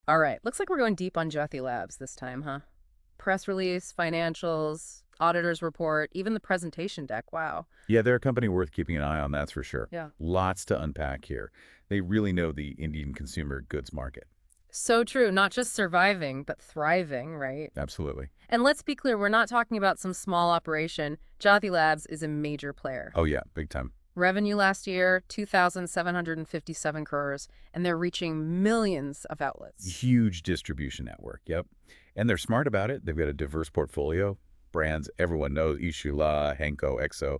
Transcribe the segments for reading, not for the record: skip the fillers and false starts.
All right, looks like we're going deep on Jyothy Labs this time, huh? Press release, financials, auditor's report, even the presentation deck. Wow. Yeah, they're a company worth keeping an eye on, that's for sure. Yeah. Lots to unpack here. They really know the Indian consumer goods market. So true. Not just surviving, but thriving, right? Absolutely. And let's be clear, we're not talking about some small operation. Jyothy Labs is a major player. Oh, yeah, big time. Revenue last year, 2,757 crores, and they're reaching millions of outlets. Huge distribution network, yep. And they're smart about it. They've got a diverse portfolio. Brands everyone knows, Ishula, Henko, EXO.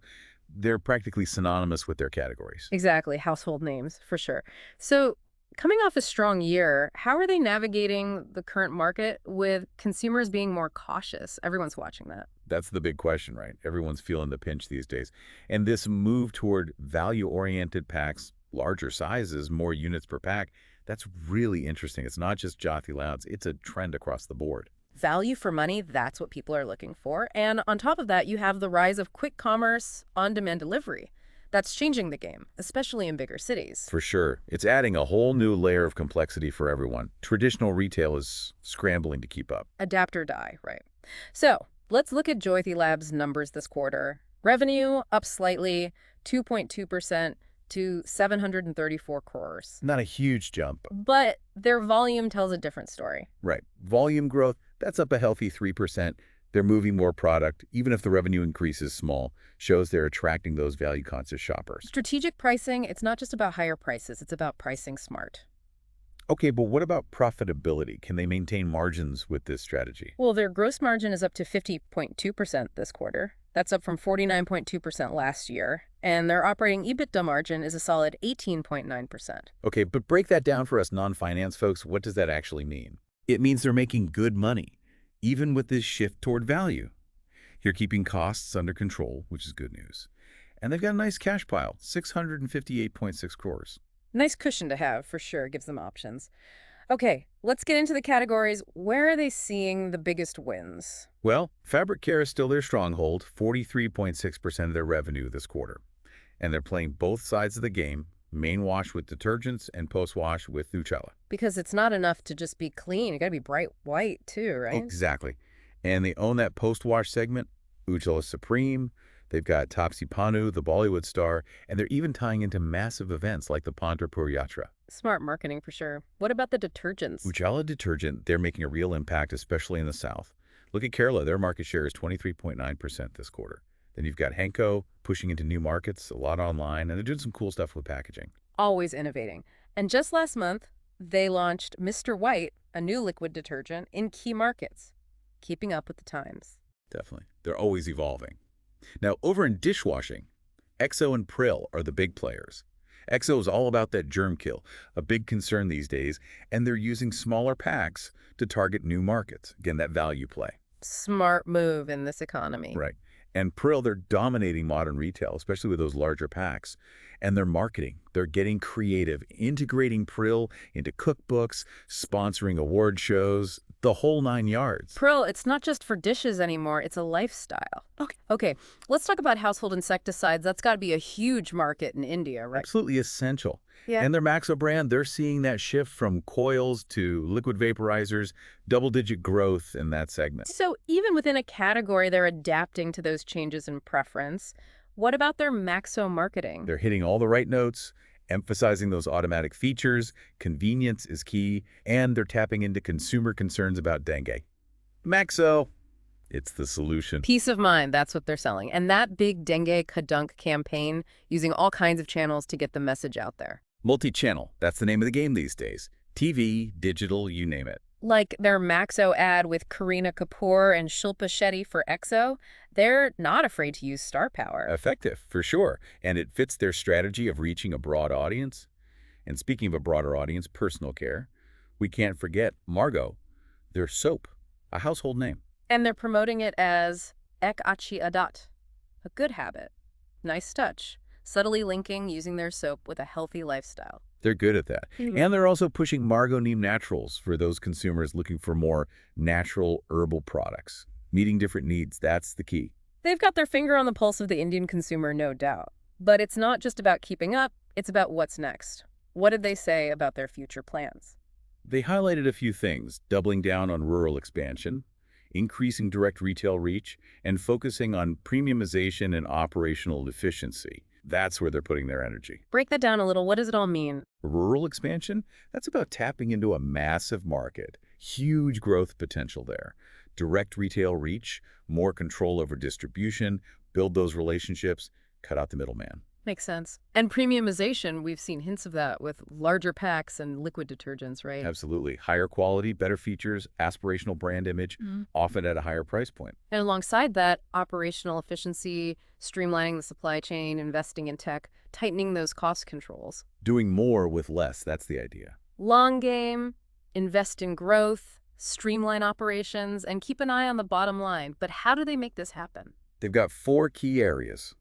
They're practically synonymous with their categories. Exactly, household names, for sure. So, coming off a strong year, how are they navigating the current market with consumers being more cautious? Everyone's watching that. That's the big question, right? Everyone's feeling the pinch these days. And this move toward value-oriented packs, larger sizes, more units per pack, that's really interesting. It's not just Jyothy Labs, it's a trend across the board. Value for money, that's what people are looking for. And on top of that, you have the rise of quick commerce, on-demand delivery. That's changing the game, especially in bigger cities. For sure. It's adding a whole new layer of complexity for everyone. Traditional retail is scrambling to keep up. Adapt or die, right? So let's look at Jyothy Labs' numbers this quarter. Revenue up slightly, 2.2% to 734 crores. Not a huge jump. But their volume tells a different story. Right. Volume growth, that's up a healthy 3%. They're moving more product, even if the revenue increase is small, shows they're attracting those value-conscious shoppers. Strategic pricing, it's not just about higher prices, it's about pricing smart. Okay, but what about profitability? Can they maintain margins with this strategy? Well, their gross margin is up to 50.2% this quarter. That's up from 49.2% last year. And their operating EBITDA margin is a solid 18.9%. Okay, but break that down for us non-finance folks. What does that actually mean? It means they're making good money, even with this shift toward value. You're keeping costs under control, which is good news. And they've got a nice cash pile, 658.6 crores. Nice cushion to have, for sure. Gives them options. Okay, let's get into the categories. Where are they seeing the biggest wins? Well, fabric care is still their stronghold, 43.6% of their revenue this quarter. And they're playing both sides of the game, main wash with detergents and post-wash with Nutrella. Because it's not enough to just be clean. You gotta be bright white, too, right? Exactly. And they own that post-wash segment, Ujjwala Supreme. They've got Taapsee Pannu, the Bollywood star, and they're even tying into massive events like the Pandharpur Yatra. Smart marketing, for sure. What about the detergents? Ujjwala detergent, they're making a real impact, especially in the South. Look at Kerala. Their market share is 23.9% this quarter. Then you've got Henko pushing into new markets, a lot online, and they're doing some cool stuff with packaging. Always innovating. And just last month, they launched Mr. White, a new liquid detergent, in key markets, keeping up with the times. Definitely. They're always evolving. Now, over in dishwashing, EXO and Prill are the big players. EXO is all about that germ kill, a big concern these days, and they're using smaller packs to target new markets. Again, that value play. Smart move in this economy. Right. And Prill, they're dominating modern retail, especially with those larger packs. And their marketing, they're getting creative, integrating Prill into cookbooks, sponsoring award shows, the whole 9 yards. Pearl, it's not just for dishes anymore, it's a lifestyle. Okay, let's talk about household insecticides. That's got to be a huge market in India, right? Absolutely essential. Yeah. And their Maxo brand, they're seeing that shift from coils to liquid vaporizers, double-digit growth in that segment. So even within a category, they're adapting to those changes in preference. What about their Maxo marketing? They're hitting all the right notes, emphasizing those automatic features, convenience is key, and they're tapping into consumer concerns about dengue. Maxo, it's the solution. Peace of mind, that's what they're selling. And that big dengue kadunk campaign, using all kinds of channels to get the message out there. Multi-channel, that's the name of the game these days. TV, digital, you name it. Like their Maxo ad with Kareena Kapoor and Shilpa Shetty for EXO, they're not afraid to use star power. Effective, for sure. And it fits their strategy of reaching a broad audience. And speaking of a broader audience, personal care, we can't forget Margot, their soap, a household name. And they're promoting it as Ek Achi Adat, a good habit. Nice touch. Subtly linking using their soap with a healthy lifestyle. They're good at that. And they're also pushing Margot Neem Naturals for those consumers looking for more natural herbal products. Meeting different needs, that's the key. They've got their finger on the pulse of the Indian consumer, no doubt. But it's not just about keeping up, it's about what's next. What did they say about their future plans? They highlighted a few things, doubling down on rural expansion, increasing direct retail reach, and focusing on premiumization and operational efficiency. That's where they're putting their energy. Break that down a little. What does it all mean? Rural expansion, that's about tapping into a massive market, huge growth potential there. Direct retail reach, more control over distribution, build those relationships, cut out the middleman. Makes sense. And premiumization, we've seen hints of that with larger packs and liquid detergents, right? Absolutely. Higher quality, better features, aspirational brand image, Mhm. often at a higher price point. And alongside that, operational efficiency, streamlining the supply chain, investing in tech, tightening those cost controls. Doing more with less, that's the idea. Long game, invest in growth, streamline operations, and keep an eye on the bottom line. But how do they make this happen? They've got 4 key areas: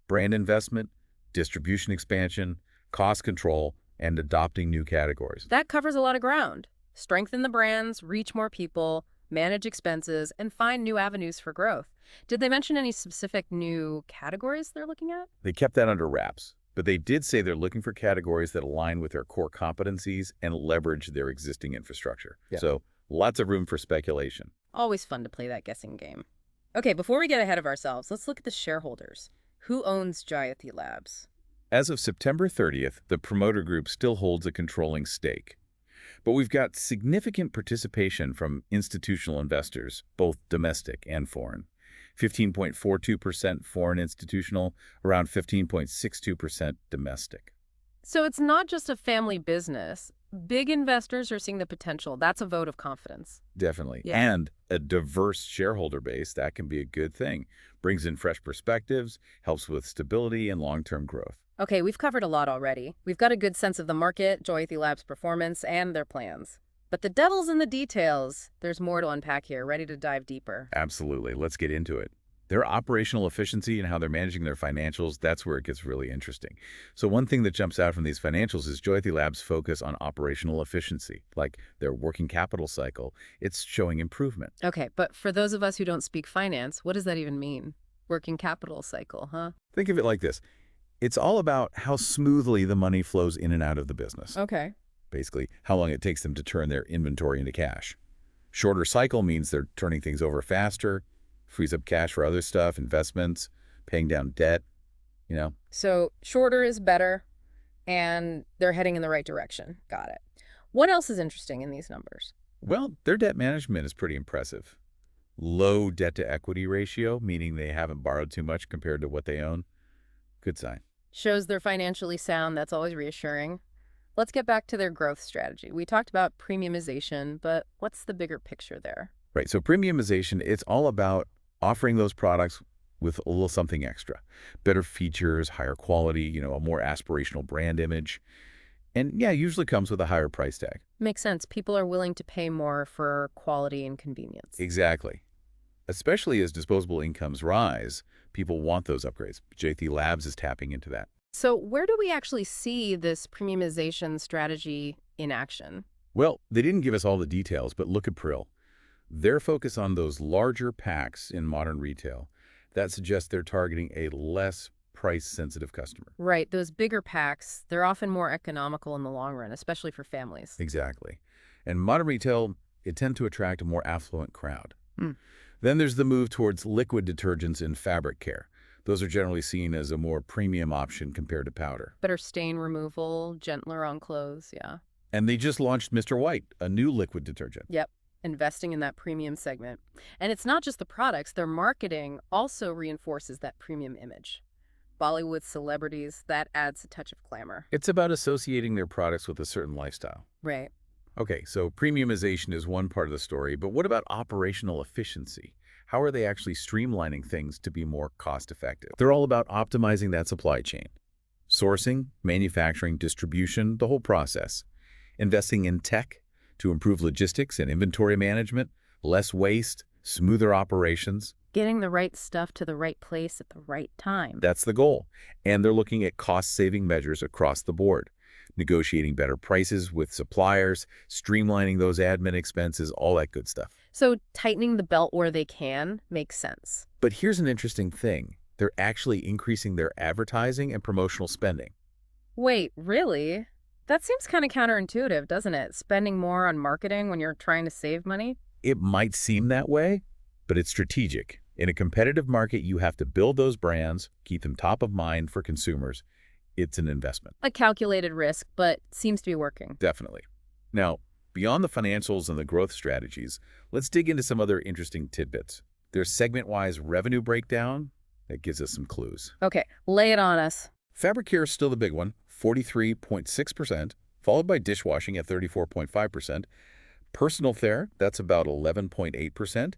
brand investment, distribution expansion, cost control, and adopting new categories. That covers a lot of ground. Strengthen the brands, reach more people, manage expenses, and find new avenues for growth. Did they mention any specific new categories they're looking at? They kept that under wraps, but they did say they're looking for categories that align with their core competencies and leverage their existing infrastructure. Yeah. So lots of room for speculation. Always fun to play that guessing game. Okay, before we get ahead of ourselves, let's look at the shareholders. Who owns Jyothy Labs? As of September 30th, the promoter group still holds a controlling stake. But we've got significant participation from institutional investors, both domestic and foreign. 15.42% foreign institutional, around 15.62% domestic. So it's not just a family business. Big investors are seeing the potential. That's a vote of confidence. Definitely. Yeah. And a diverse shareholder base, that can be a good thing. Brings in fresh perspectives, helps with stability and long-term growth. Okay, we've covered a lot already. We've got a good sense of the market, Jyothy Labs' performance, and their plans. But the devil's in the details. There's more to unpack here. Ready to dive deeper? Absolutely. Let's get into it. Their operational efficiency and how they're managing their financials, that's where it gets really interesting. So one thing that jumps out from these financials is Jyothy Labs' focus on operational efficiency, like their working capital cycle. It's showing improvement. Okay, but for those of us who don't speak finance, what does that even mean? Working capital cycle, huh? Think of it like this. It's all about how smoothly the money flows in and out of the business. Okay. Basically, how long it takes them to turn their inventory into cash. Shorter cycle means they're turning things over faster, frees up cash for other stuff, investments, paying down debt, So shorter is better, and they're heading in the right direction. Got it. What else is interesting in these numbers? Well, their debt management is pretty impressive. Low debt-to-equity ratio, meaning they haven't borrowed too much compared to what they own. Good sign. Shows they're financially sound. That's always reassuring. Let's get back to their growth strategy. We talked about premiumization, but what's the bigger picture there? Right, so premiumization, it's all about offering those products with a little something extra. Better features, higher quality, a more aspirational brand image. And yeah, usually comes with a higher price tag. Makes sense. People are willing to pay more for quality and convenience. Exactly. Especially as disposable incomes rise, people want those upgrades. Jyothy Labs is tapping into that. So where do we actually see this premiumization strategy in action? Well, they didn't give us all the details, but look at Prill. Their focus on those larger packs in modern retail, that suggests they're targeting a less price-sensitive customer. Right. Those bigger packs, they're often more economical in the long run, especially for families. Exactly. And modern retail, it tends to attract a more affluent crowd. Hmm. Then there's the move towards liquid detergents in fabric care. Those are generally seen as a more premium option compared to powder. Better stain removal, gentler on clothes, yeah. And they just launched Mr. White, a new liquid detergent. Yep. Investing in that premium segment. And it's not just the products, their marketing also reinforces that premium image. Bollywood celebrities, that adds a touch of glamour. It's about associating their products with a certain lifestyle. Right. Okay, so premiumization is one part of the story, but what about operational efficiency? How are they actually streamlining things to be more cost-effective? They're all about optimizing that supply chain. Sourcing, manufacturing, distribution, the whole process. Investing in tech to improve logistics and inventory management, less waste, smoother operations. Getting the right stuff to the right place at the right time. That's the goal. And they're looking at cost-saving measures across the board. Negotiating better prices with suppliers, streamlining those admin expenses, all that good stuff. So tightening the belt where they can makes sense. But here's an interesting thing. They're actually increasing their advertising and promotional spending. Wait, really? That seems kind of counterintuitive, doesn't it? Spending more on marketing when you're trying to save money? It might seem that way, but it's strategic. In a competitive market, you have to build those brands, keep them top of mind for consumers. It's an investment. A calculated risk, but seems to be working. Definitely. Now, beyond the financials and the growth strategies, let's dig into some other interesting tidbits. There's segment-wise revenue breakdown that gives us some clues. Okay, lay it on us. Fabric care is still the big one, 43.6%, followed by dishwashing at 34.5%. Personal care, that's about 11.8%.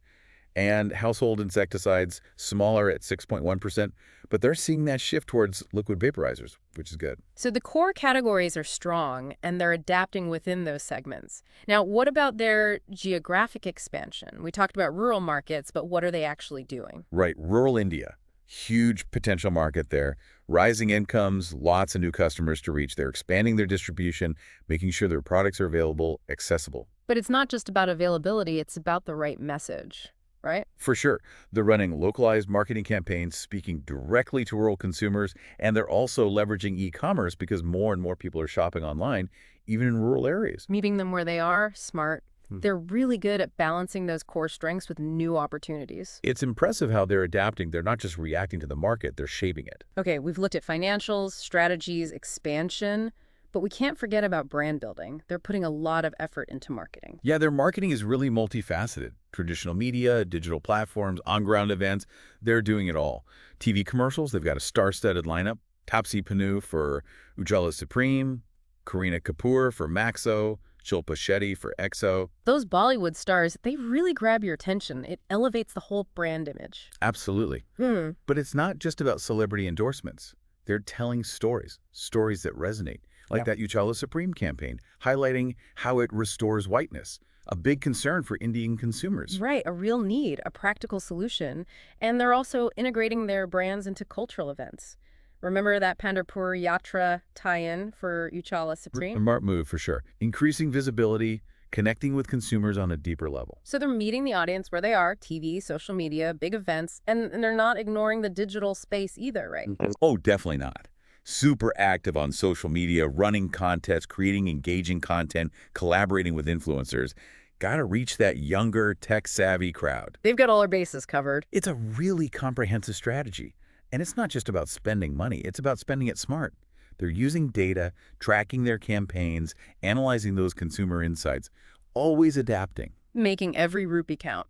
And household insecticides, smaller at 6.1%. But they're seeing that shift towards liquid vaporizers, which is good. So the core categories are strong, and they're adapting within those segments. Now, what about their geographic expansion? We talked about rural markets, but what are they actually doing? Right, rural India, huge potential market there. Rising incomes, lots of new customers to reach. They're expanding their distribution, making sure their products are available, accessible. But it's not just about availability, it's about the right message, right? For sure, they're running localized marketing campaigns, speaking directly to rural consumers, and they're also leveraging e-commerce because more and more people are shopping online, even in rural areas. Meeting them where they are, smart. They're really good at balancing those core strengths with new opportunities. It's impressive how they're adapting. They're not just reacting to the market, they're shaping it. Okay, we've looked at financials, strategies, expansion, but we can't forget about brand building. They're putting a lot of effort into marketing. Yeah, their marketing is really multifaceted. Traditional media, digital platforms, on-ground events, they're doing it all. TV commercials, they've got a star-studded lineup. Taapsee Pannu for Ujala Supreme, Kareena Kapoor for Maxo, Shilpa Shetty for EXO. Those Bollywood stars, they really grab your attention. It elevates the whole brand image. Absolutely. But it's not just about celebrity endorsements. They're telling stories, stories that resonate, like that Ujala Supreme campaign, highlighting how it restores whiteness, a big concern for Indian consumers. Right, a real need, a practical solution. And they're also integrating their brands into cultural events. Remember that Pandharpur Yatra tie-in for Ujala A Supreme? smart move for sure. Increasing visibility, connecting with consumers on a deeper level. So they're meeting the audience where they are, TV, social media, big events, and they're not ignoring the digital space either, right? Oh, definitely not. Super active on social media, running contests, creating engaging content, collaborating with influencers. Gotta reach that younger, tech-savvy crowd. They've got all our bases covered. It's a really comprehensive strategy. And it's not just about spending money, it's about spending it smart. They're using data, tracking their campaigns, analyzing those consumer insights, always adapting. Making every rupee count.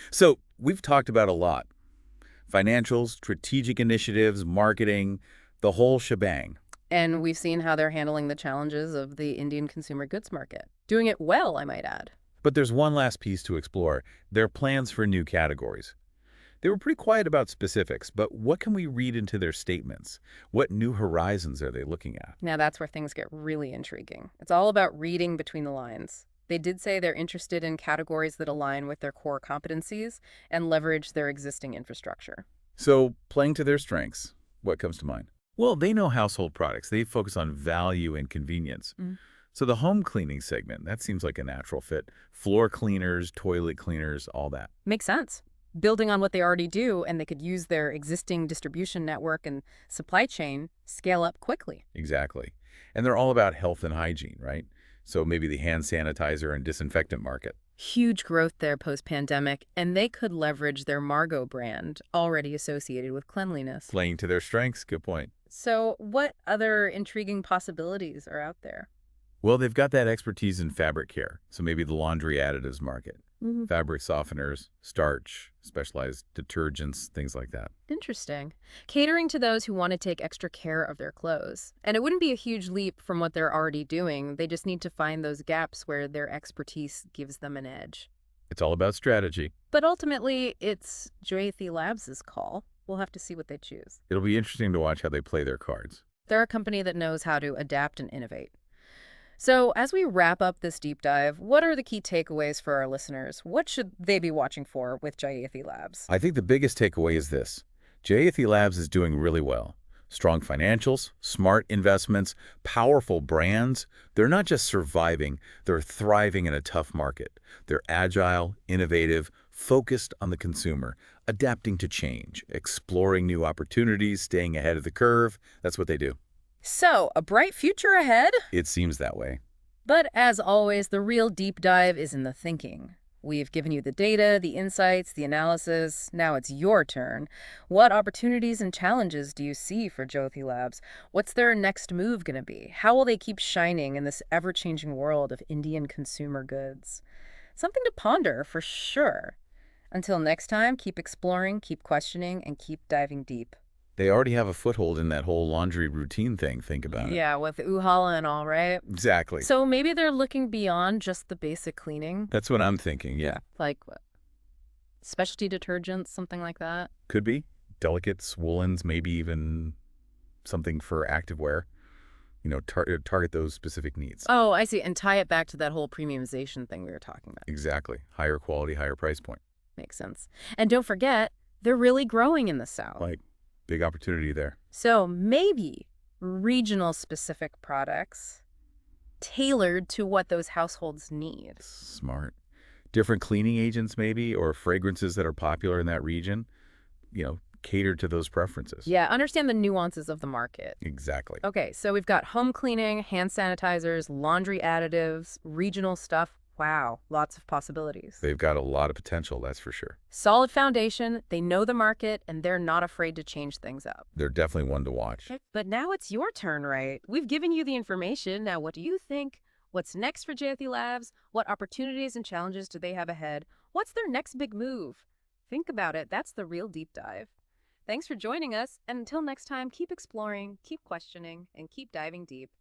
So we've talked about a lot. Financials, strategic initiatives, marketing, the whole shebang. And we've seen how they're handling the challenges of the Indian consumer goods market. Doing it well, I might add. But there's one last piece to explore, their plans for new categories. They were pretty quiet about specifics, but what can we read into their statements? What new horizons are they looking at? Now that's where things get really intriguing. It's all about reading between the lines. They did say they're interested in categories that align with their core competencies and leverage their existing infrastructure. So, playing to their strengths, what comes to mind? Well, they know household products. They focus on value and convenience. So the home cleaning segment, that seems like a natural fit. Floor cleaners, toilet cleaners, all that. Makes sense. Building on what they already do, and they could use their existing distribution network and supply chain, scale up quickly. Exactly. And they're all about health and hygiene, right? So maybe the hand sanitizer and disinfectant market. Huge growth there post-pandemic, and they could leverage their Margot brand, already associated with cleanliness. Playing to their strengths, good point. So what other intriguing possibilities are out there? Well, they've got that expertise in fabric care, so maybe the laundry additives market. Fabric softeners, starch, specialized detergents, things like that. Interesting. Catering to those who want to take extra care of their clothes. And it wouldn't be a huge leap from what they're already doing. They just need to find those gaps where their expertise gives them an edge. It's all about strategy. But ultimately, it's Jyothy Labs' call. We'll have to see what they choose. It'll be interesting to watch how they play their cards. They're a company that knows how to adapt and innovate. So as we wrap up this deep dive, what are the key takeaways for our listeners? What should they be watching for with Jyothy Labs? I think the biggest takeaway is this. Jyothy Labs is doing really well. Strong financials, smart investments, powerful brands. They're not just surviving, they're thriving in a tough market. They're agile, innovative, focused on the consumer, adapting to change, exploring new opportunities, staying ahead of the curve. That's what they do. So, a bright future ahead? It seems that way. But as always, the real deep dive is in the thinking. We've given you the data, the insights, the analysis. Now it's your turn. What opportunities and challenges do you see for Jyothy Labs? What's their next move going to be? How will they keep shining in this ever-changing world of Indian consumer goods? Something to ponder for sure. Until next time, keep exploring, keep questioning, and keep diving deep. They already have a foothold in that whole laundry routine thing, think about it. Yeah, with Uhala and all, right? Exactly. So maybe they're looking beyond just the basic cleaning, That's what I'm thinking, yeah. like what, specialty detergents, something like that. Could be. Delicates, woolens, maybe even something for activewear. Target those specific needs. Oh, I see. And tie it back to that whole premiumization thing we were talking about. Exactly. Higher quality, higher price point. Makes sense. And don't forget, they're really growing in the South. Like, big opportunity there. So maybe regional specific products tailored to what those households need. Smart. Different cleaning agents, maybe, or fragrances that are popular in that region, cater to those preferences. Yeah, understand the nuances of the market. Exactly. Okay, so we've got home cleaning, hand sanitizers, laundry additives, regional stuff. Wow, lots of possibilities. They've got a lot of potential, that's for sure. Solid foundation, they know the market, and they're not afraid to change things up. They're definitely one to watch. But now it's your turn, right? We've given you the information. Now what do you think? What's next for Jyothy Labs? What opportunities and challenges do they have ahead? What's their next big move? Think about it. That's the real deep dive. Thanks for joining us, and until next time, keep exploring, keep questioning, and keep diving deep.